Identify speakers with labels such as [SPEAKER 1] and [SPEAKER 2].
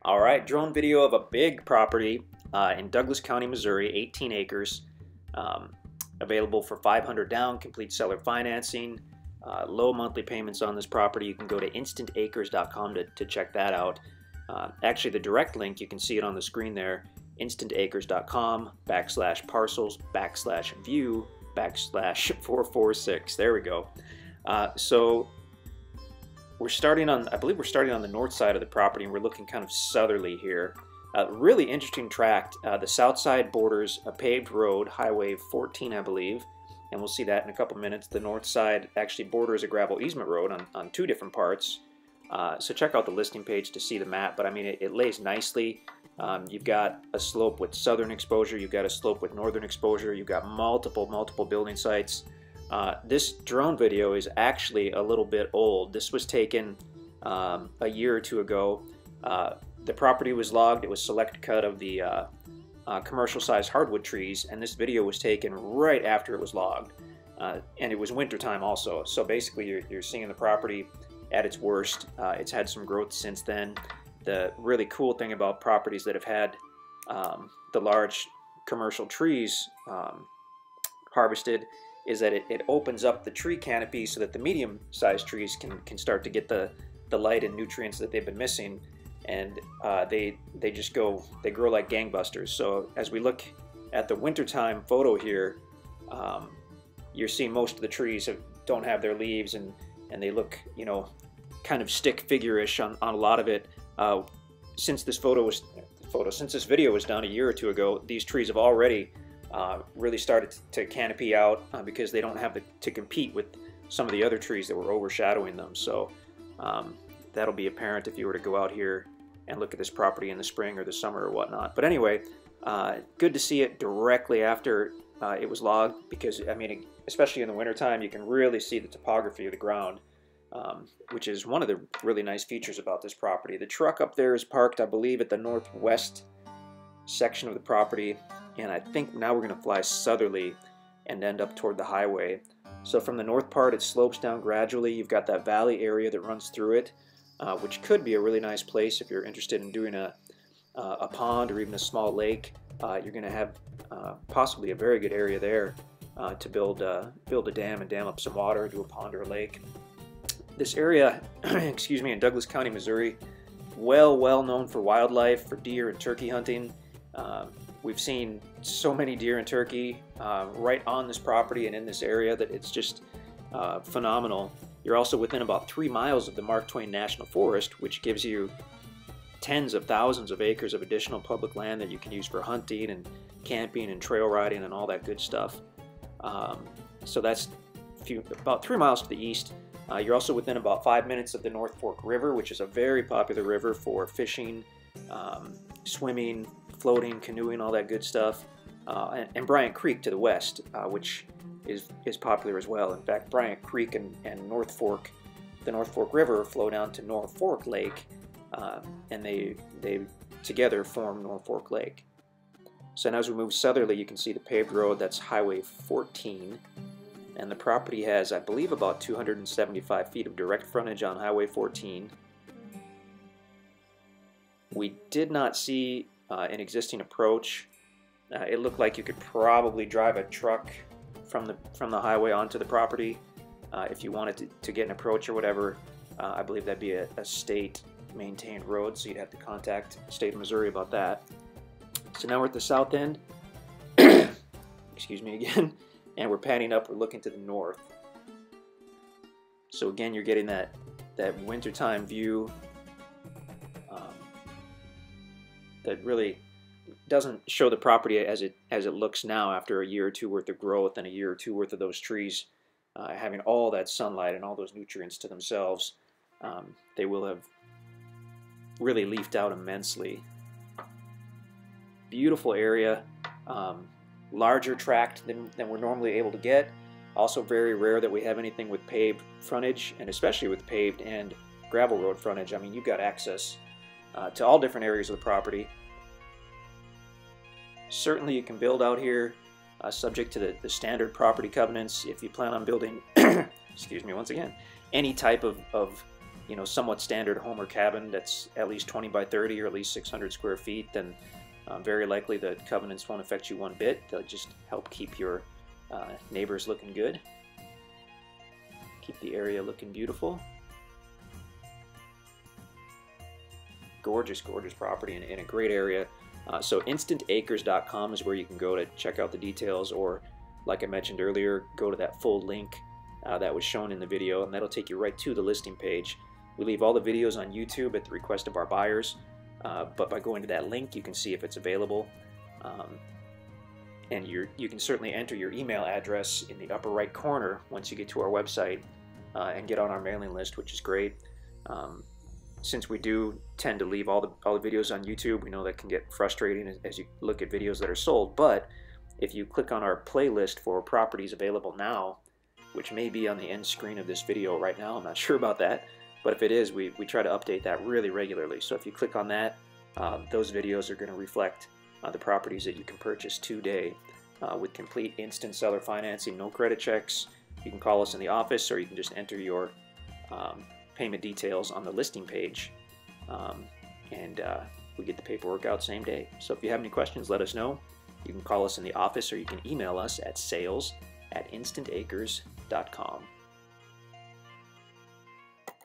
[SPEAKER 1] All right, drone video of a big property in Douglas County, Missouri, 18 acres, available for $500 down, complete seller financing, low monthly payments on this property. You can go to InstantAcres.com to check that out. Actually, the direct link, you can see it on the screen there, InstantAcres.com/parcels/view/446. There we go. So we're starting on, I believe we're starting on the north side of the property, and we're looking kind of southerly here. Really interesting tract. The south side borders a paved road, Highway 14, I believe, and we'll see that in a couple minutes. The north side actually borders a gravel easement road on two different parts. So check out the listing page to see the map, but I mean, it lays nicely. You've got a slope with southern exposure, you've got a slope with northern exposure, you've got multiple building sites. This drone video is actually a little bit old. This was taken a year or two ago. The property was logged. It was select cut of the commercial size hardwood trees, and this video was taken right after it was logged. And it was wintertime also, so basically you're seeing the property at its worst. It's had some growth since then. The really cool thing about properties that have had the large commercial trees harvested is that it opens up the tree canopy so that the medium-sized trees can start to get the light and nutrients that they've been missing, and they grow like gangbusters. So as we look at the wintertime photo here, you're seeing most of the trees don't have their leaves, and they look, you know, kind of stick figure-ish on a lot of it. Since this video was done a year or two ago, these trees have already really started to canopy out because they don't have to compete with some of the other trees that were overshadowing them. So that'll be apparent if you were to go out here and look at this property in the spring or the summer or whatnot. But anyway, good to see it directly after it was logged, because I mean, especially in the wintertime, you can really see the topography of the ground, which is one of the really nice features about this property. The truck up there is parked, I believe, at the northwest section of the property, and I think now we're going to fly southerly and end up toward the highway. So from the north part, it slopes down gradually. You've got that valley area that runs through it, which could be a really nice place if you're interested in doing a pond or even a small lake. You're going to have possibly a very good area there to build a dam and dam up some water, do a pond or a lake. This area, excuse me, in Douglas County, Missouri, well known for wildlife, for deer and turkey hunting. We've seen so many deer and turkey right on this property and in this area that it's just phenomenal. You're also within about 3 miles of the Mark Twain National Forest, which gives you tens of thousands of acres of additional public land that you can use for hunting and camping and trail riding and all that good stuff. So that's about 3 miles to the east. You're also within about 5 minutes of the North Fork River, which is a very popular river for fishing, swimming, floating, canoeing, all that good stuff. And Bryant Creek to the west, which is popular as well. In fact, Bryant Creek and the North Fork River flow down to North Fork Lake, and they together form North Fork Lake. So now as we move southerly, you can see the paved road. That's Highway 14. And the property has, I believe, about 275 feet of direct frontage on Highway 14. We did not see an existing approach. It looked like you could probably drive a truck from the highway onto the property if you wanted to get an approach or whatever. I believe that'd be a state-maintained road, so you'd have to contact the state of Missouri about that. So now we're at the south end. Excuse me again. And we're panning up, we're looking to the north. So again, you're getting that wintertime view that really doesn't show the property as it looks now after a year or two worth of growth and a year or two worth of those trees having all that sunlight and all those nutrients to themselves. They will have really leafed out immensely. Beautiful area. Larger tract than we're normally able to get. Also very rare that we have anything with paved frontage, and especially with paved and gravel road frontage. I mean, you've got access to all different areas of the property. Certainly you can build out here subject to the standard property covenants. If you plan on building excuse me once again, any type of somewhat standard home or cabin that's at least 20 by 30 or at least 600 square feet, then very likely the covenants won't affect you one bit. They'll just help keep your neighbors looking good, keep the area looking beautiful. Gorgeous, gorgeous property in a great area. So InstantAcres.com is where you can go to check out the details, or like I mentioned earlier, go to that full link that was shown in the video, and that'll take you right to the listing page. We leave all the videos on YouTube at the request of our buyers, but by going to that link you can see if it's available, and you can certainly enter your email address in the upper right corner once you get to our website and get on our mailing list, which is great. Since we do tend to leave all the videos on YouTube, we know that can get frustrating as you look at videos that are sold, but if you click on our playlist for properties available now, which may be on the end screen of this video right now, I'm not sure about that, but if it is, we try to update that really regularly. So if you click on that, those videos are going to reflect the properties that you can purchase today with complete instant seller financing, no credit checks. You can call us in the office, or you can just enter your payment details on the listing page, and we get the paperwork out same day. So if you have any questions, let us know. You can call us in the office, or you can email us at sales@instantacres.com.